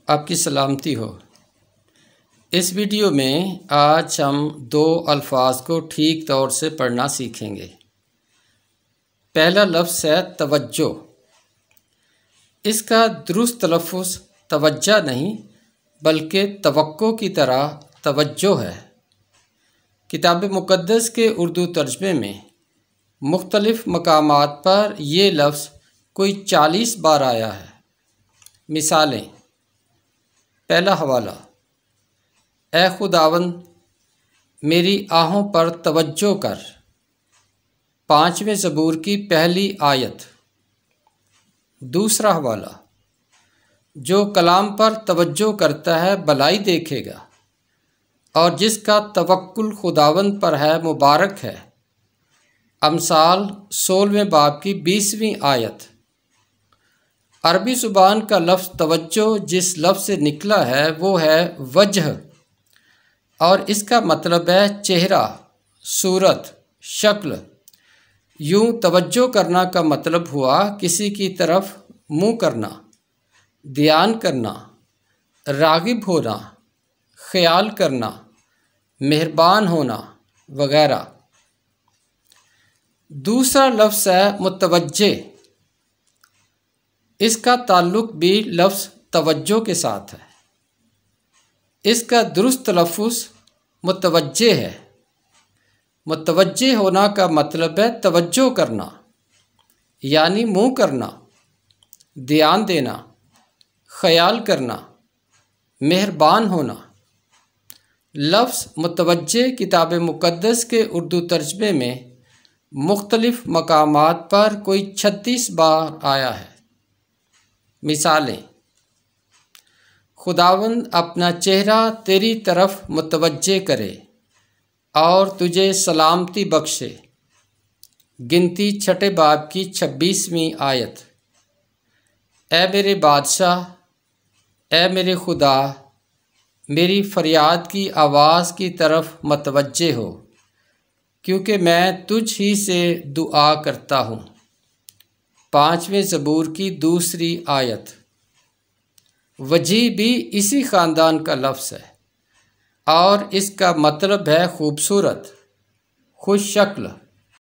आपकी सलामती हो। इस वीडियो में आज हम दो अल्फाज को ठीक तौर से पढ़ना सीखेंगे। पहला लफ्ज़ है तवज्जो। इसका दुरुस्त तलफ़्फ़ुज़ तवज्जा नहीं बल्कि तवक्को की तरह तवज्जो है। किताब मुक़द्दस के उर्दू तर्जमे में मुख्तलिफ़ मकामात पर यह लफ्ज़ कोई 40 बार आया है। मिसालें। पहला हवाला, ए खुदावंद मेरी आहों पर तवज्जो कर। 5वें ज़बूर की पहली आयत। दूसरा हवाला, जो कलाम पर तवज्जो करता है भलाई देखेगा और जिसका तवक्कुल खुदावंद पर है मुबारक है। अमसाल 16वें बाब की 20वीं आयत। अरबी ज़ुबान का लफ्ज़ तवज्जो जिस लफ्ज़ से निकला है वो है वजह और इसका मतलब है चेहरा, सूरत, शक्ल। यूँ तवज्जो करना का मतलब हुआ किसी की तरफ मुँह करना, ध्यान करना, राग़िब होना, ख्याल करना, मेहरबान होना वगैरह। दूसरा लफ्ज़ है मुतवज्जे। इसका ताल्लुक़ भी लफ्ज़ तवज्जो के साथ है। इसका दुरुस्त तलफ़्फ़ुज़ मुतवज्जे है। मुतवज्जे होना का मतलब है तवज्जो करना, यानी मुँह करना, ध्यान देना, ख्याल करना, मेहरबान होना। लफ्ज़ मुतवज्जे किताब मुक़द्दस के उर्दू तर्जमे में मुख्तलिफ़ मकामात पर कोई 36 बार आया है। मिसालें। खुदावंद अपना चेहरा तेरी तरफ मुतवज्जे करे और तुझे सलामती बख्शे। गिनती 6 बाब की 26वीं आयत। ए मेरे बादशाह, ए मेरे खुदा, मेरी फरियाद की आवाज़ की तरफ मुतवज्जे हो क्योंकि मैं तुझ ही से दुआ करता हूँ। 5वें ज़बूर की 2री आयत। वजी भी इसी ख़ानदान का लफ्ज़ है और इसका मतलब है खूबसूरत, खुश शक्ल।